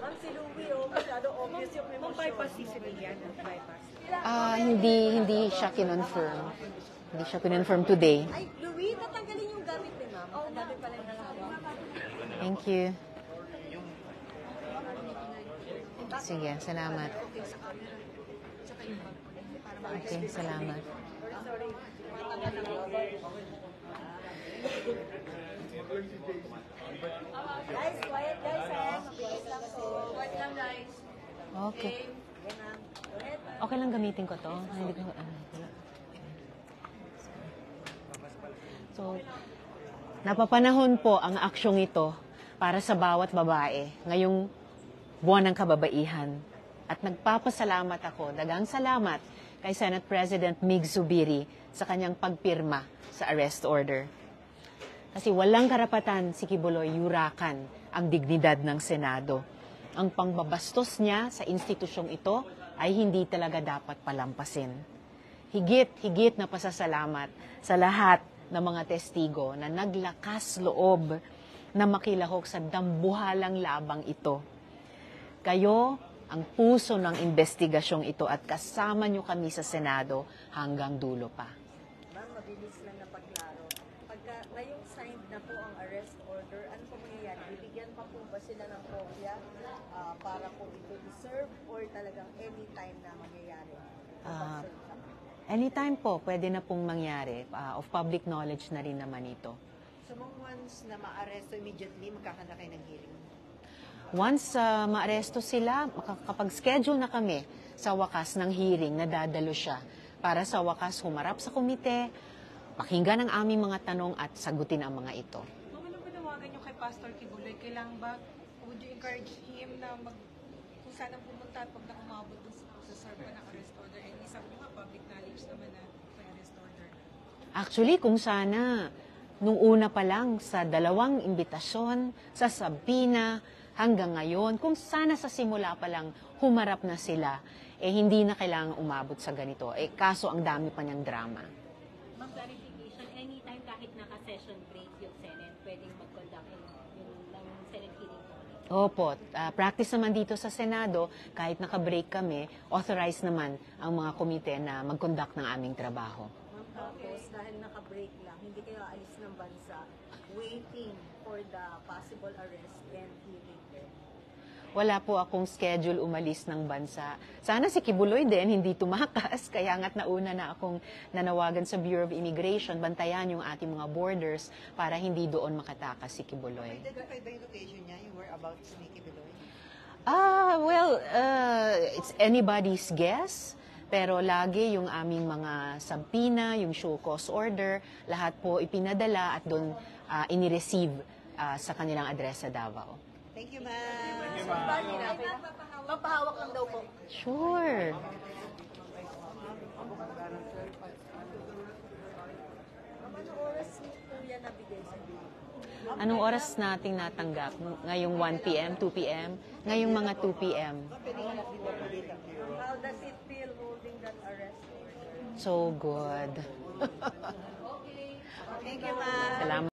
Ma'am, si Louie, masyado obvious yung emosyon. Bypass si Civilian, bypass. Hindi siya kinonfirm. Hindi siya kinonfirm today. Ay, Louie, tatanggalin yung gamit ni ma'am. Ang dami pala yung nalawa. Thank you. Sige, salamat. Okay, salamat. Guys, quiet guys, ha? Mabilis lang po. Quiet lang, guys. Okay. Yan, ma'am. Go ahead, ma'am. Okay lang gamitin ko to. Hindi ko, So, napapanahon po ang aksyong ito para sa bawat babae ngayong buwan ng kababaihan. At nagpapasalamat ako, dagang salamat kay Senate President Mig Zubiri sa kanyang pagpirma sa arrest order. Kasi walang karapatan si Kibuloy yurakan ang dignidad ng Senado. Ang pangbabastos niya sa institusyong ito ay hindi talaga dapat palampasin. Higit na pasasalamat sa lahat ng mga testigo na naglakas loob na makilahok sa dambuhalang labang ito. Kayo ang puso ng investigasyong ito at kasama nyo kami sa Senado hanggang dulo pa. Ma'am, mabilis lang na paglaro. Pagka ngayong signed na po ang arrest order, ano po mangyayari? Bibigyan pa po ba sila ng kopya para po ito deserve or talagang anytime na mangyayari? Anytime po, pwede na pong mangyari. Of public knowledge na rin naman ito. So, once na ma-arresto immediately, magkakanda kayo ng hearing? Once maaresto sila, makakapag-schedule na kami sa wakas ng hearing na dadalo siya para sa wakas humarap sa komite, pakinggan ang aming mga tanong at sagutin ang mga ito. Ma'am, anong panawagan niyo kay Pastor Kibuloy? Kailangan ba, would you encourage him na kung saan ang pumunta at pag nakumabot sa serve ng arrest order? And isang mga public knowledge naman na may arrest order. Actually, kung sana, nung una pa lang sa 2 imbitasyon, sa Sabina, hanggang ngayon, kung sana sa simula pa lang humarap na sila, hindi na kailangang umabot sa ganito. Kaso ang dami pa niyang drama. Ma'am, clarification, anytime kahit naka-session break yung Senate, pwedeng mag-conduct ng Senate hearing po. Opo, practice naman dito sa Senado, kahit naka-break kami, authorized naman ang mga komite na mag-conduct ng aming trabaho. Ma'am, tapos dahil naka-break lang, hindi kayo aalis ng bansa waiting for the possible arrest and hearing. Wala po akong schedule umalis ng bansa. Sana si Kibuloy din hindi tumakas, kaya nga't nauna na akong nanawagan sa Bureau of Immigration, bantayan yung ating mga borders para hindi doon makatakas si Kibuloy. Identify ba yung location niya, yung whereabouts ni Kibuloy? It's anybody's guess. Pero lagi yung aming mga sabina, yung show cause order, lahat po ipinadala at doon inireceive sa kanilang address sa Davao. Thank you, ma'am. Papahawak lang daw po. Sure. Anong oras po yan nabigay sa inyo? Anong oras nating natanggap? Ngayong 1 p.m., 2 p.m., ngayong mga 2 p.m. How does it feel holding that arrest order? So good. Thank you, ma'am. Salamat.